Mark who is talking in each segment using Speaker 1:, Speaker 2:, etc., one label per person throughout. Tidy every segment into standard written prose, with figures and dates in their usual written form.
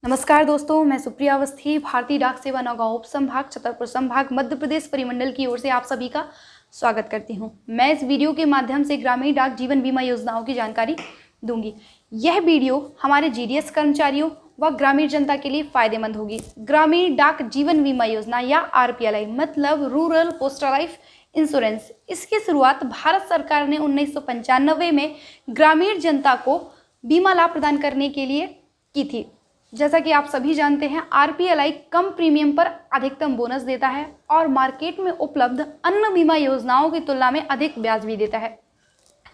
Speaker 1: नमस्कार दोस्तों, मैं सुप्रिया अवस्थी भारतीय डाक सेवा नौगांव उप संभाग छतरपुर संभाग मध्य प्रदेश परिमंडल की ओर से आप सभी का स्वागत करती हूं। मैं इस वीडियो के माध्यम से ग्रामीण डाक जीवन बीमा योजनाओं की जानकारी दूंगी। यह वीडियो हमारे जीडीएस कर्मचारियों व ग्रामीण जनता के लिए फायदेमंद होगी। ग्रामीण डाक जीवन बीमा योजना या आरपीएलआई मतलब रूरल पोस्टल लाइफ इंश्योरेंस, इसकी शुरुआत भारत सरकार ने 1995 में ग्रामीण जनता को बीमा लाभ प्रदान करने के लिए की थी। जैसा कि आप सभी जानते हैं, आरपीएलआई कम प्रीमियम पर अधिकतम बोनस देता है और मार्केट में उपलब्ध अन्य बीमा योजनाओं की तुलना में अधिक ब्याज भी देता है।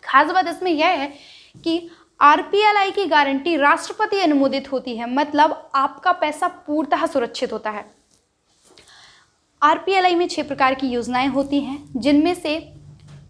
Speaker 1: खास बात इसमें यह है कि आरपीएलआई की गारंटी राष्ट्रपति अनुमोदित होती है, मतलब आपका पैसा पूर्णतः सुरक्षित होता है। आरपीएलआई में 6 प्रकार की योजनाएं होती हैं, जिनमें से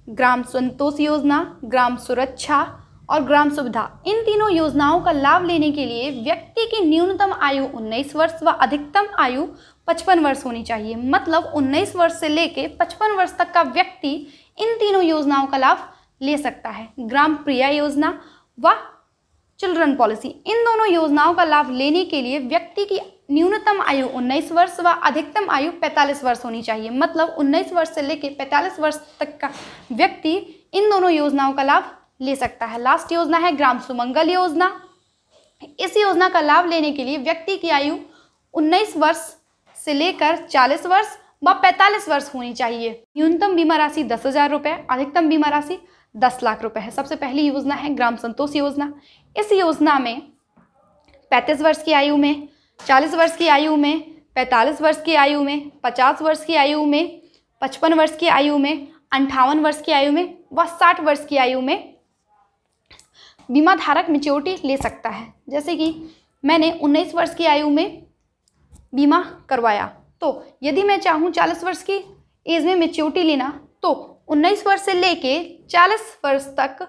Speaker 1: ग्राम संतोष योजना, ग्राम सुरक्षा और ग्राम सुविधा। इन तीनों योजनाओं का लाभ लेने के लिए व्यक्ति की न्यूनतम आयु 19 वर्ष व अधिकतम आयु 55 वर्ष होनी चाहिए। मतलब 19 वर्ष से लेकर 55 वर्ष तक का व्यक्ति इन तीनों योजनाओं का लाभ ले सकता है। ग्राम प्रिया योजना व चिल्ड्रन पॉलिसी, इन दोनों योजनाओं का लाभ लेने के लिए व्यक्ति की न्यूनतम आयु 19 वर्ष व अधिकतम आयु 45 वर्ष होनी चाहिए। मतलब 19 वर्ष से लेकर 45 वर्ष तक का व्यक्ति इन दोनों योजनाओं का लाभ ले सकता है। लास्ट योजना है ग्राम सुमंगल योजना। इस योजना का लाभ लेने के लिए व्यक्ति की आयु 19 वर्ष से लेकर 40 वर्ष व 45 वर्ष होनी चाहिए। न्यूनतम बीमा राशि 10,000 रुपये, अधिकतम बीमा राशि 10 लाख रुपए है। सबसे पहली योजना है ग्राम संतोष योजना। इस योजना में 35 वर्ष की आयु में, 40 वर्ष की आयु में, 45 वर्ष की आयु में, 50 वर्ष की आयु में, 55 वर्ष की आयु में, 58 वर्ष की आयु में व 60 वर्ष की आयु में बीमा धारक मैच्योरिटी ले सकता है। जैसे कि मैंने 19 वर्ष की आयु में बीमा करवाया, तो यदि मैं चाहूँ 40 वर्ष की एज में मैच्योरिटी लेना, तो 19 वर्ष से लेके 40 वर्ष तक,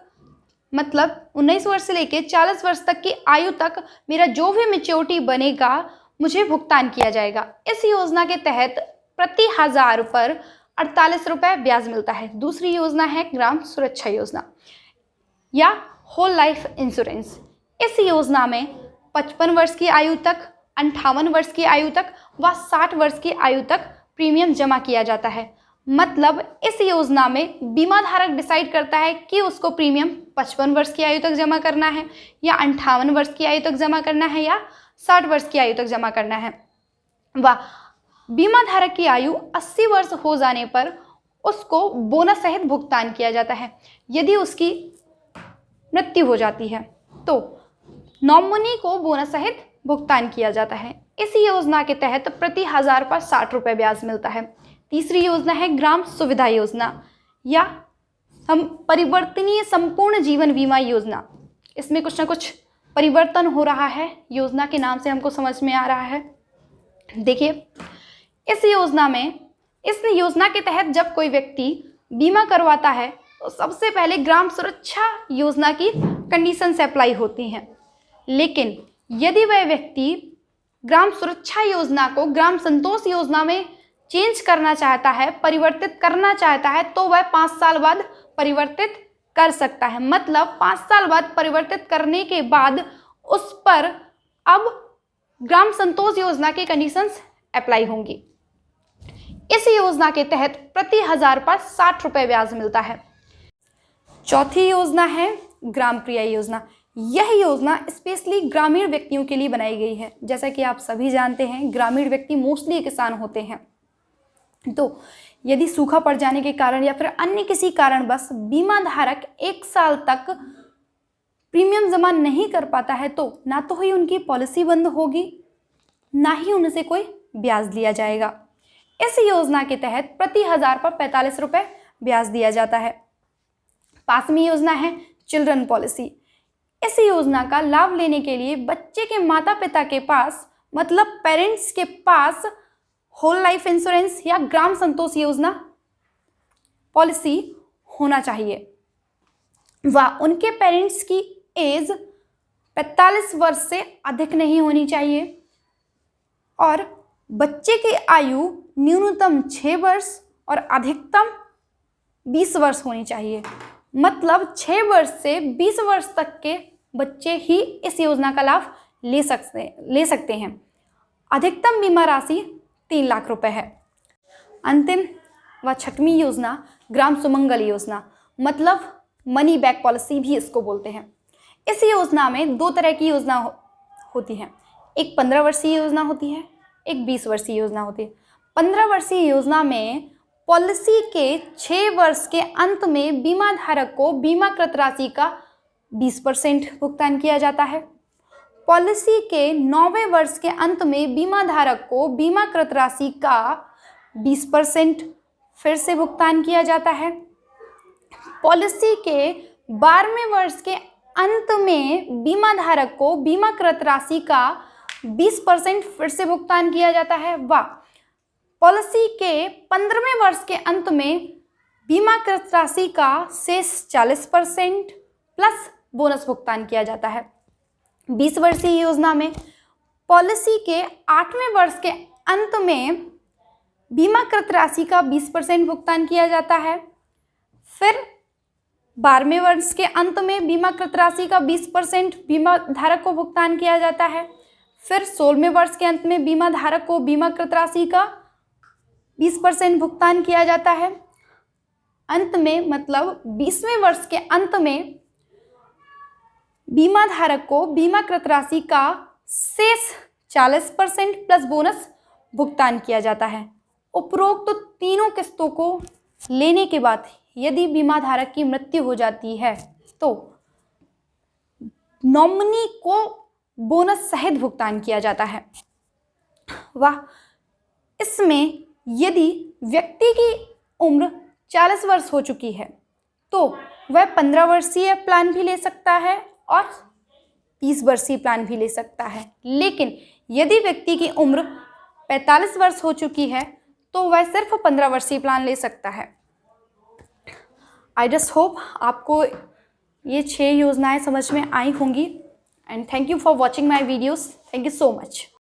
Speaker 1: मतलब 19 वर्ष से लेके 40 वर्ष तक की आयु तक मेरा जो भी मैच्योरिटी बनेगा मुझे भुगतान किया जाएगा। इस योजना के तहत प्रति 1000 पर 48 रुपये ब्याज मिलता है। दूसरी योजना है ग्राम सुरक्षा योजना या होल लाइफ इंश्योरेंस। इस योजना में 55 वर्ष की आयु तक, 58 वर्ष की आयु तक व 60 वर्ष की आयु तक प्रीमियम जमा किया जाता है। मतलब इस योजना में बीमा धारक डिसाइड करता है कि उसको प्रीमियम 55 वर्ष की आयु तक जमा करना है या 58 वर्ष की आयु तक जमा करना है या 60 वर्ष की आयु तक जमा करना है। व बीमा धारक की आयु 80 वर्ष हो जाने पर उसको बोनस सहित भुगतान किया जाता है। यदि उसकी मृत्यु हो जाती है तो नॉमिनी को बोनस सहित भुगतान किया जाता है। इस योजना के तहत प्रति 1000 पर 60 रुपये ब्याज मिलता है। तीसरी योजना है ग्राम सुविधा योजना या हम परिवर्तनीय संपूर्ण जीवन बीमा योजना। इसमें कुछ ना कुछ परिवर्तन हो रहा है, योजना के नाम से हमको समझ में आ रहा है। देखिए, इस योजना के तहत जब कोई व्यक्ति बीमा करवाता है तो सबसे पहले ग्राम सुरक्षा योजना की कंडीशन से अप्लाई होती हैं। लेकिन यदि वह व्यक्ति ग्राम सुरक्षा योजना को ग्राम संतोष योजना में चेंज करना चाहता है, परिवर्तित करना चाहता है, तो वह 5 साल बाद परिवर्तित कर सकता है। मतलब 5 साल बाद परिवर्तित करने के बाद उस पर अब ग्राम संतोष योजना की कंडीशंस अप्लाई होंगी। इस योजना के तहत प्रति 1000 पर 60 रुपये ब्याज मिलता है। चौथी योजना है ग्राम प्रिया योजना। यह योजना स्पेशली ग्रामीण व्यक्तियों के लिए बनाई गई है। जैसा कि आप सभी जानते हैं, ग्रामीण व्यक्ति मोस्टली किसान होते हैं, तो यदि सूखा पड़ जाने के कारण या फिर अन्य किसी कारणवश बीमा धारक 1 साल तक प्रीमियम जमा नहीं कर पाता है, तो ना तो ही उनकी पॉलिसी बंद होगी, ना ही उनसे कोई ब्याज लिया जाएगा। इस योजना के तहत प्रति 1000 पर 45 रुपये ब्याज दिया जाता है। 5वीं योजना है चिल्ड्रन पॉलिसी। इस योजना का लाभ लेने के लिए बच्चे के माता पिता के पास, मतलब पेरेंट्स के पास होल लाइफ इंश्योरेंस या ग्राम संतोष योजना पॉलिसी होना चाहिए व उनके पेरेंट्स की एज 45 वर्ष से अधिक नहीं होनी चाहिए और बच्चे की आयु न्यूनतम 6 वर्ष और अधिकतम 20 वर्ष होनी चाहिए। मतलब 6 वर्ष से 20 वर्ष तक के बच्चे ही इस योजना का लाभ ले सकते हैं। अधिकतम बीमा राशि 3 लाख रुपए है। अंतिम व छठवीं योजना ग्राम सुमंगल योजना, मतलब मनी बैक पॉलिसी भी इसको बोलते हैं। इस योजना में 2 तरह की योजना होती है। एक 15 वर्षीय योजना होती है, एक 20 वर्षीय योजना होती है। 15 वर्षीय योजना में पॉलिसी के 6 वर्ष के अंत में बीमा धारक को बीमाकृत राशि का 20% भुगतान किया जाता है। पॉलिसी के 9वें वर्ष के अंत में बीमा धारक को बीमाकृत राशि का 20% फिर से भुगतान किया जाता है। पॉलिसी के 12वें वर्ष के अंत में बीमा धारक को बीमाकृत राशि का 20% फिर से भुगतान किया जाता है व पॉलिसी के 15वें वर्ष के अंत में बीमाकृत राशि का शेष 40% प्लस बोनस भुगतान किया जाता है। 20 वर्षीय योजना में पॉलिसी के 8वें वर्ष के अंत में बीमाकृत राशि का 20% भुगतान किया जाता है। फिर 12वें वर्ष के अंत में बीमाकृत राशि का 20% बीमा धारक को भुगतान किया जाता है। फिर 16वें वर्ष के अंत में बीमा धारक को बीमाकृत राशि का 20% भुगतान किया जाता है। अंत में मतलब 20वें वर्ष के अंत में बीमा धारक को बीमाकृत राशि का शेष 40% प्लस बोनस भुगतान किया जाता है। उपरोक्त तो तीनों किस्तों को लेने के बाद यदि बीमा धारक की मृत्यु हो जाती है तो नॉमिनी को बोनस सहित भुगतान किया जाता है। वाह, इसमें यदि व्यक्ति की उम्र 40 वर्ष हो चुकी है तो वह 15 वर्षीय प्लान भी ले सकता है और 30 वर्षीय प्लान भी ले सकता है। लेकिन यदि व्यक्ति की उम्र 45 वर्ष हो चुकी है तो वह सिर्फ 15 वर्षीय प्लान ले सकता है। आई जस्ट होप आपको ये 6 योजनाएं समझ में आई होंगी and thank you for watching my videos. Thank you so much.